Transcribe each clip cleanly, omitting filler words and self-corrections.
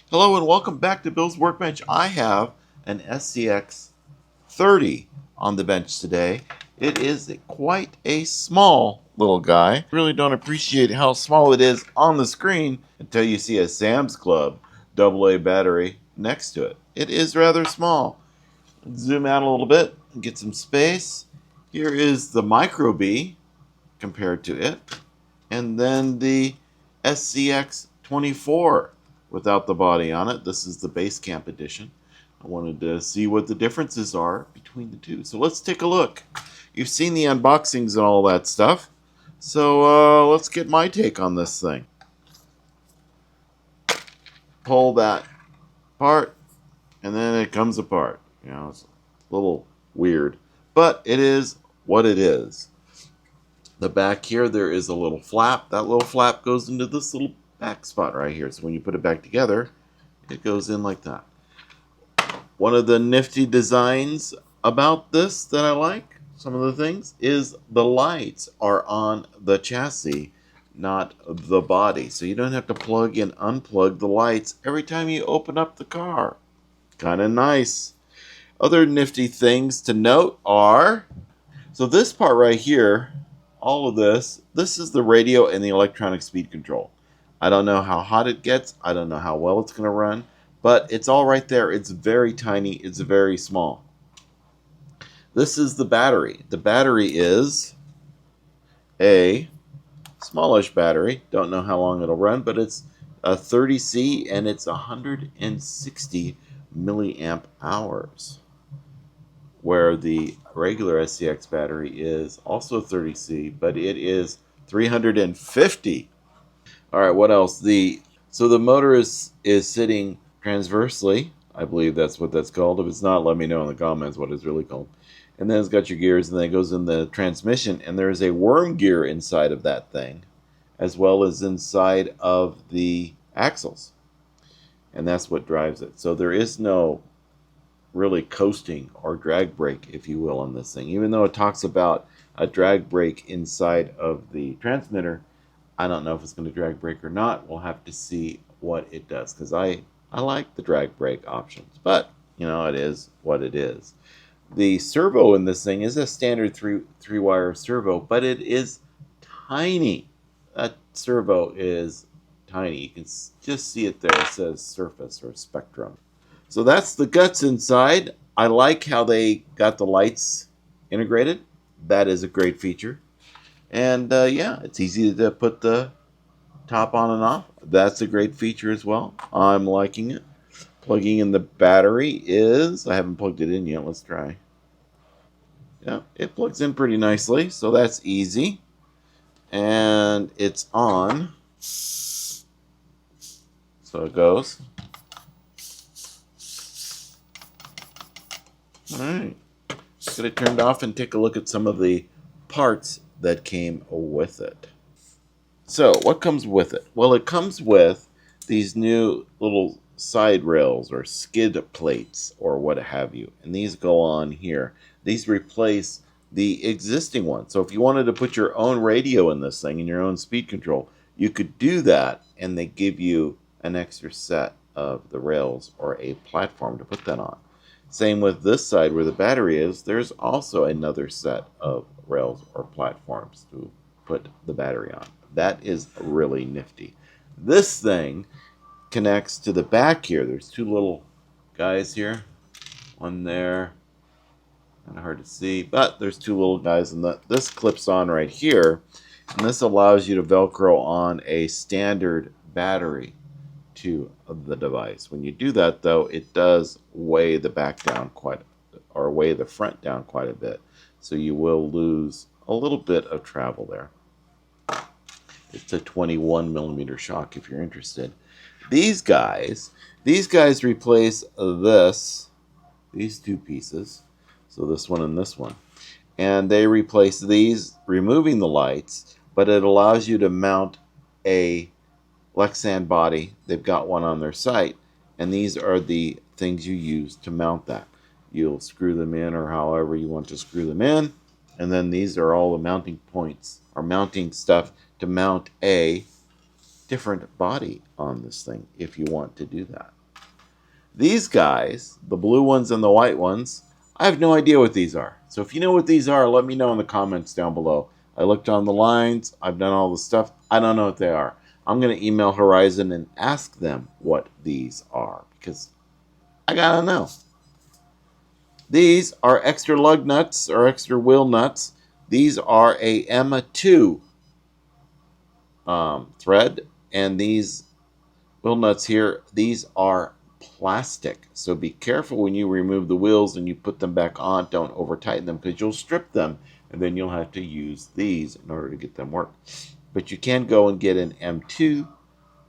Hello and welcome back to Bill's Workbench. I have an SCX30 on the bench today. It is quite a small little guy. Really don't appreciate how small it is on the screen until you see a Sam's Club AA battery next to it. It is rather small. Zoom out a little bit and get some space. Here is the Micro-B compared to it. And then the SCX24 without the body on it. This is the base camp edition. I wanted to see what the differences are between the two. So let's take a look. You've seen the unboxings and all that stuff. So let's get my take on this thing. Pull that apart, and then it comes apart. You know, it's a little weird, but it is what it is. The back here, there is a little flap. That little flap goes into this little back spot right here. So when you put it back together, it goes in like that. One of the nifty designs about this that I like, some of the things, is the lights are on the chassis, not the body. So you don't have to plug and unplug the lights every time you open up the car. Kind of nice. Other nifty things to note are, so this part right here, all of this is the radio and the electronic speed control. I don't know how hot it gets. I don't know how well it's going to run, but it's all right there. It's very tiny. It's very small. This is the battery. The battery is a smallish battery. Don't know how long it'll run, but it's a 30C and it's 160 milliamp hours. Where the regular SCX battery is also 30C, but it is 350. All right, what else? So the motor is sitting transversely. I believe that's what that's called. If it's not, let me know in the comments what it's really called. And then it's got your gears, and then it goes in the transmission, and there's a worm gear inside of that thing, as well as inside of the axles. And that's what drives it. So there is no really coasting or drag brake, if you will, on this thing. Even though it talks about a drag brake inside of the transmitter, I don't know if it's going to drag brake or not. We'll have to see what it does, because I like the drag brake options, but you know, it is what it is. The servo in this thing is a standard three-wire servo, but it is tiny. That servo is tiny. You can just see it there. It says surface or spectrum. So that's the guts inside. I like how they got the lights integrated. That is a great feature. And yeah, it's easy to put the top on and off. That's a great feature as well. I'm liking it. Plugging in the battery is, I haven't plugged it in yet. Let's try. Yeah, it plugs in pretty nicely, so that's easy. And it's on. So it goes. All right, get it turned off and take a look at some of the parts that came with it. So what comes with it? Well, it comes with these new little side rails or skid plates or what have you, and these go on here. These replace the existing one. So if you wanted to put your own radio in this thing and your own speed control, you could do that, and they give you an extra set of the rails or a platform to put that on. Same with this side where the battery is, there's also another set of rails or platforms to put the battery on. That is really nifty. This thing connects to the back here. There's two little guys here. One there. Kind of hard to see, but there's two little guys, and this clips on right here. And this allows you to Velcro on a standard battery to the device. When you do that, though, it does weigh the back down weigh the front down quite a bit. So you will lose a little bit of travel there. It's a 21 millimeter shock if you're interested. These guys replace these two pieces. So this one and this one. And they replace these, removing the lights, but it allows you to mount a Lexan body. They've got one on their site, and these are the things you use to mount that. You'll screw them in or however you want to screw them in, and then these are all the mounting points or mounting stuff to mount a different body on this thing if you want to do that. These guys, the blue ones and the white ones, I have no idea what these are. So if you know what these are, let me know in the comments down below. I looked on the lines. I've done all the stuff. I don't know what they are. I'm going to email Horizon and ask them what these are because I got to know. These are extra lug nuts or extra wheel nuts. These are a M2 thread, and these wheel nuts here, these are plastic. So be careful when you remove the wheels and you put them back on. Don't over tighten them because you'll strip them, and then you'll have to use these in order to get them work. But you can go and get an M2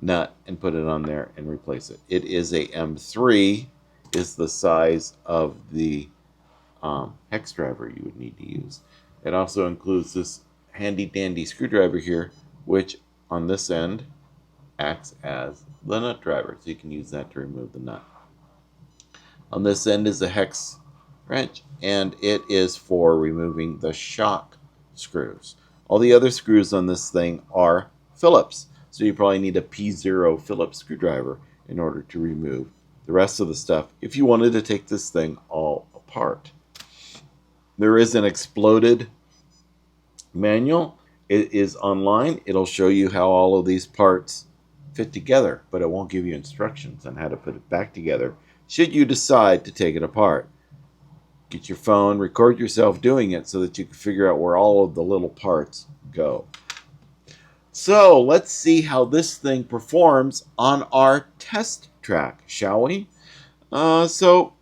nut and put it on there and replace it. It is a M3 is the size of the hex driver you would need to use. It also includes this handy dandy screwdriver here, which on this end acts as the nut driver, so you can use that to remove the nut. On this end is a hex wrench, and it is for removing the shock screws. All the other screws on this thing are Phillips, so you probably need a P0 Phillips screwdriver in order to remove the rest of the stuff if you wanted to take this thing all apart. There is an exploded manual. It is online. It'll show you how all of these parts fit together, but it won't give you instructions on how to put it back together should you decide to take it apart. Get your phone, record yourself doing it so that you can figure out where all of the little parts go. So let's see how this thing performs on our test track, shall we? So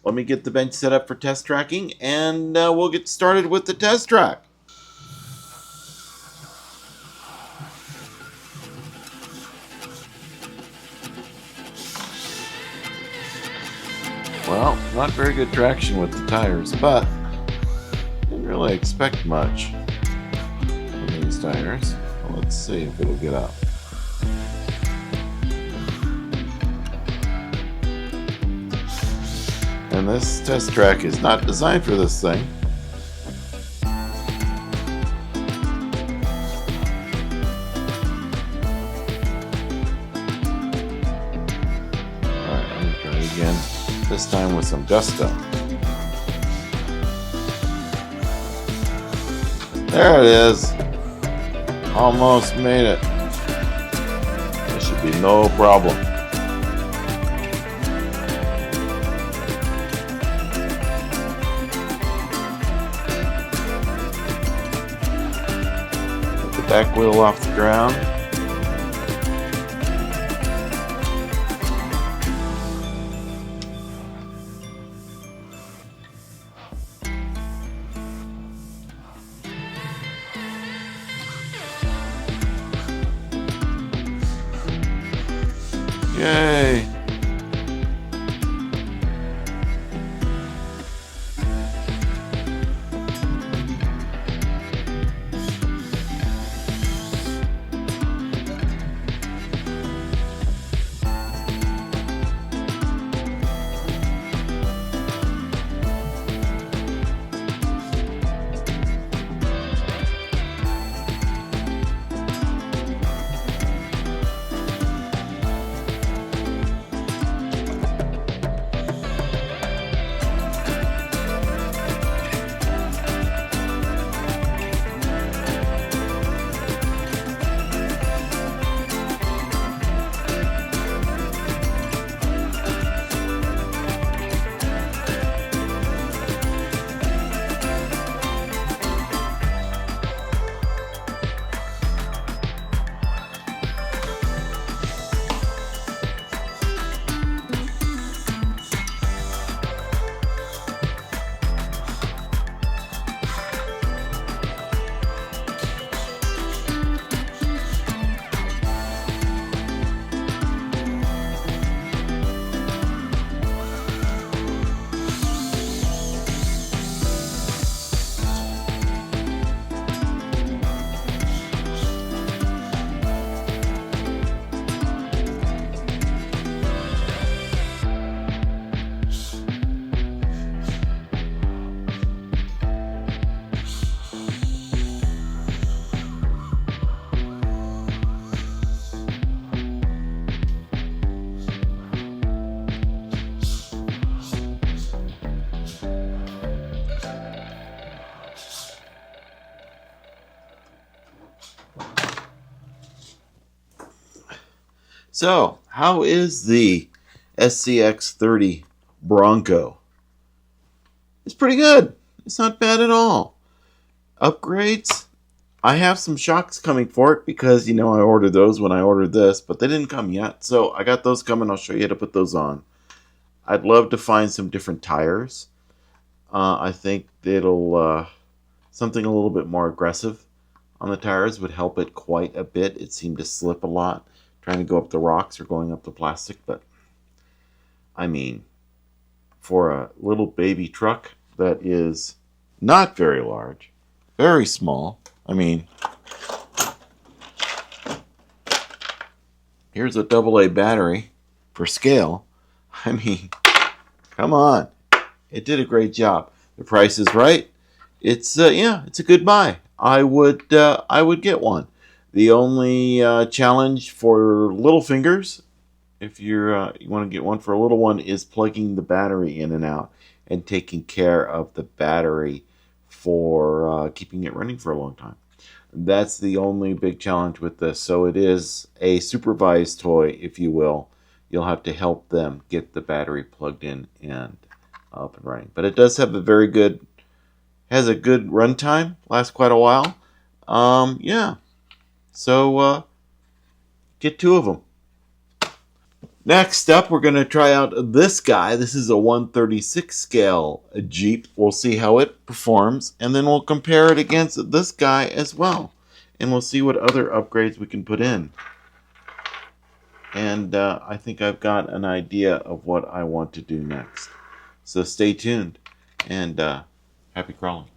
let me get the bench set up for test tracking, and we'll get started with the test track. Well, not very good traction with the tires, but didn't really expect much from these tires. Well, let's see if it'll get up. And this test track is not designed for this thing. Alright, let me try it again. This time with some gusto. There it is. Almost made it. There should be no problem. Get the back wheel off the ground. Yay! So, how is the SCX30 Bronco? It's pretty good. It's not bad at all. Upgrades? I have some shocks coming for it because, I ordered those when I ordered this, but they didn't come yet. So I got those coming. I'll show you how to put those on. I'd love to find some different tires. I think it'll something a little bit more aggressive on the tires would help it quite a bit. It seemed to slip a lot trying to go up the rocks or going up the plastic, but I mean, for a little baby truck that is not very large, very small, I mean, here's a AA battery for scale. I mean, come on. It did a great job. The price is right. It's it's a good buy. I would get one. The only challenge for little fingers, if you want to get one for a little one, is plugging the battery in and out and taking care of the battery for keeping it running for a long time. That's the only big challenge with this. So it is a supervised toy, if you will. You'll have to help them get the battery plugged in and up and running. But it does have has a good runtime, lasts quite a while. Yeah. So get two of them. Next up, we're going to try out this guy. This is a 1/36 scale Jeep. We'll see how it performs, and then we'll compare it against this guy as well. And we'll see what other upgrades we can put in. And I think I've got an idea of what I want to do next. So stay tuned, and happy crawling.